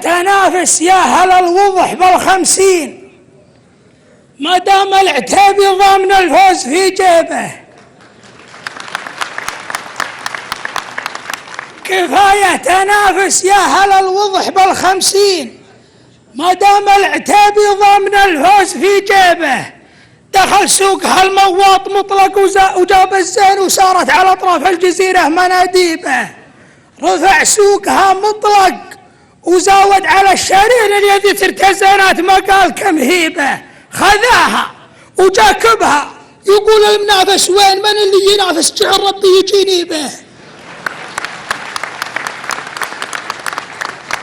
تنافس يا هل الوضح بالخمسين، ما دام العتيبي ضامن الفوز في جيبه. كفاية تنافس يا هل الوضح بالخمسين، ما دام العتيبي ضامن الفوز في جيبه. دخل سوق هالمواط مطلق وجاب الزين، وصارت على اطراف الجزيرة مناديبه. رفع سوقها مطلق وزود على الشارين الذي ترتزنات ما قال كم هيبه. خذاها وجاكبها يقول المنافس وين، من اللي ينافس جعل ربي يجيني به.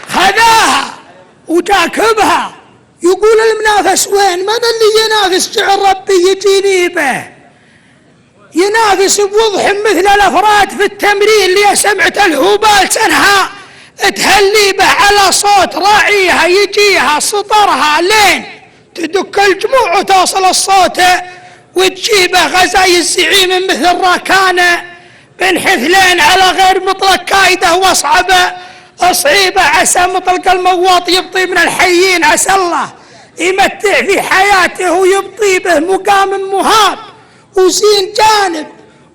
خذاها وجاكبها يقول المنافس وين، من اللي ينافس جعل ربي يجيني به. ينافس بوضح مثل الافراد في التمرين، لي سمعت الهبال سنها تهلي به على صوت راعيها يجيها سطرها لين تدك الجموع وتوصل الصوت وتجيبه. غزاي الزعيم مثل راكانه بن حثلين على غير مطلق كايده واصعبه صعيبه. عسى مطلق المواط يبطي من الحيين، عسى الله يمتع في حياته ويبطي به مقام مهاب وزين جانب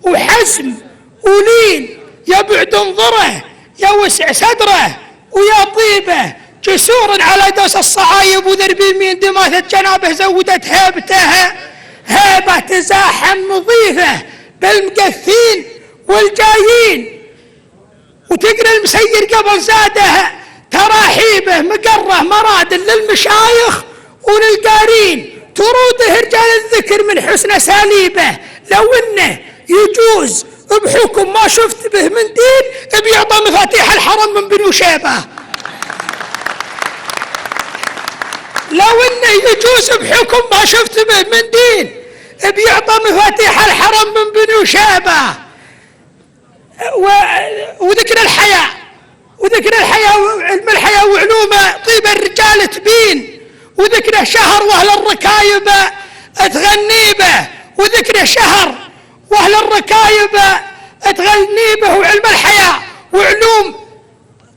وحزم ولين. يبعد انظره يا وسع صدره ويا طيبه، جسور على دوس الصعايب وذرب يمين دماثة جنابه زودت هيبته. هيبه تزاحم نظيفه بالمقثين والجايين، وتقرا المسير قبل زاده تراحيبه. مقره مراد للمشايخ وللقارين، تروده رجال الذكر من حسن ساليبه. لو انه يجوز بحكم ما شفت به من دين، بيعطى مفاتيح الحرم من بنو شيبه. لو انه يجوز بحكم ما شفت به من دين، بيعطى مفاتيح الحرم من بنو شيبه. وذكر الحياة وعلم الحياة وعلومه طيب الرجال تبين، وذكره شهر واهل الركايب تغني به. وذكره شهر واهل الركايب تغني به، وعلم الحياة وعلوم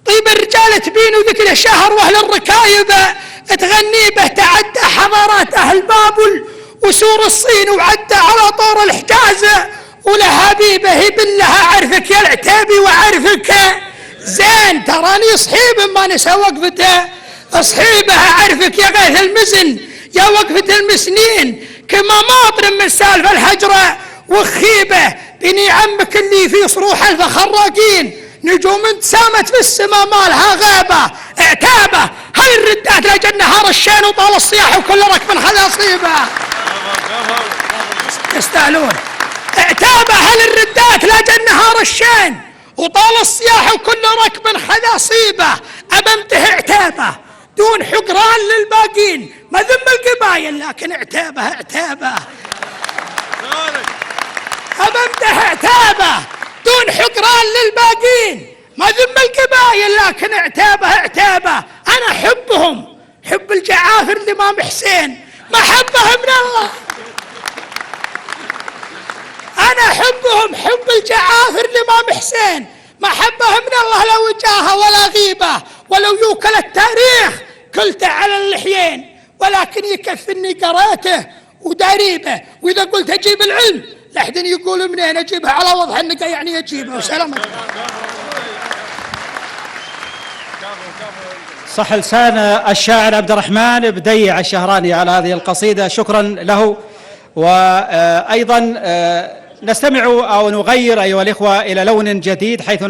طيب الرجال تبين، وذكره شهر واهل الركايب تغني به. تعدى حضارات اهل بابل وسور الصين، وعدى على طور الحجاز ولهابيبه. بالله اعرفك يا العتيبي واعرفك زين، تراني صحيب ما نسى وقفته صحيبه. اعرفك يا غيث المزن يا وقفة المسنين، كما ماطر من سالف الهجرة وخيبه. بني عمك اللي في صروح الفخراقين، نجوم سامت في السماء مالها غيبه. اعتابه هاي الردات لجن نهار الشين، وطال الصياح وكل ركب خذا صيبه. يستاهلون. اعتابه هل الردات لجن نهار الشين، وطال الصياح وكل ركب خذا صيبه. ابمته اعتابه دون حقران للباقين، ما ذم القبايل لكن اعتابه أبمته اعتابه دون حقران للباقين، ما ذم القبايل لكن اعتابه. انا حبهم حب الجعافر الامام حسين، محبه من الله. انا حبهم حب الجعافر الامام حسين، محبه من الله. لا وجاهه ولا غيبه، ولو يوكل التاريخ قلت على اللحيين، ولكن يكفي اني قريته وداريبه. واذا قلت اجيب العلم لحد يقول منين اجيبه، على وضح انك يعني اجيبه. وسلام. صح لسان الشاعر عبد الرحمن بديع الشهراني على هذه القصيدة، شكرا له. وأيضا نستمع أو نغير أيها الإخوة إلى لون جديد، حيث